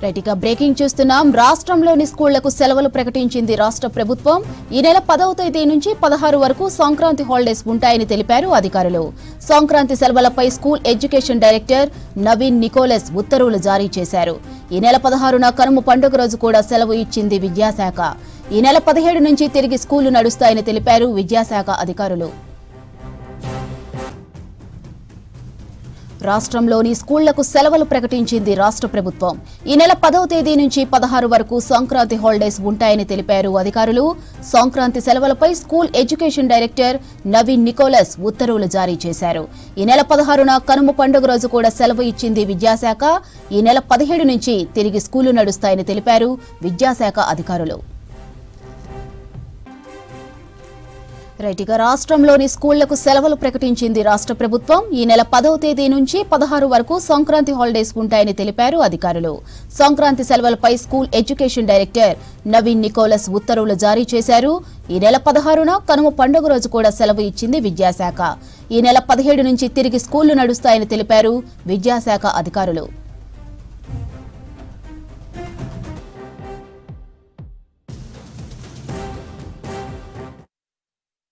రైట్గా breaking చూస్తున్నాం. రాష్ట్రంలోని స్కూళ్లకు సెలవులు ప్రకటించింది రాష్ట్ర ప్రభుత్వం. ఈ నెల 10వ తేదీ నుంచి 16 వరకు సంక్రాంతి హాలిడేస్ ఉంటాయని తెలిపారు అధికారులు. సంక్రాంతి సెలవులపై school education director Naveen Nicholas ఉత్తర్వులు జారీ చేశారు. ఈ నెల 16న కనుమ పండుగ రోజు కూడా సెలవు ఇచ్చింది విద్యాశాఖ. ఈ నెల 17 నుంచి తిరిగి స్కూళ్లు నడుస్తాయని తెలిపారు విద్యాశాఖ అధికారులు. రాష్ట్రంలోని స్కూళ్లకు సెలవులు ప్రకటించింది రాష్ట్ర ప్రభుత్వం. ఈ నెల 10వ తేదీ నుంచి 16 వరకు సంక్రాంతి హాలిడేస్ ఉంటాయని తెలిపారు అధికారులు. సంక్రాంతి సెలవులపై school education director Naveen Nicholas ఉత్తర్వులు జారీ చేశారు. ఈ నెల 16న కనుమ పండుగ రోజు కూడా సెలవు ఇచ్చింది విద్యాశాఖ. ఈ నెల 17 నుంచి తిరిగి స్కూళ్లు నడుస్తాయని తెలిపారు విద్యాశాఖ అధికారులు. రైట్గా రాష్ట్రంలోని స్కూళ్లకు సెలవులు ప్రకటించింది రాష్ట్ర ప్రభుత్వం. ఈ నెల 10వ తేదీ నుంచి 16 వరకు సంక్రాంతి హాలిడేస్ ఉంటాయని తెలిపారు అధికారులు. సంక్రాంతి సెలవులపై school education director Naveen Nicholas ఉత్తర్వులు జారీ చేశారు. ఈ నెల 16న కనుమ పండుగ రోజు కూడా సెలవు ఇచ్చింది విద్యాశాఖ. ఈ నెల 17 నుంచి తిరిగి స్కూళ్లు నడుస్తాయని తెలిపారు విద్యాశాఖ అధికారులు.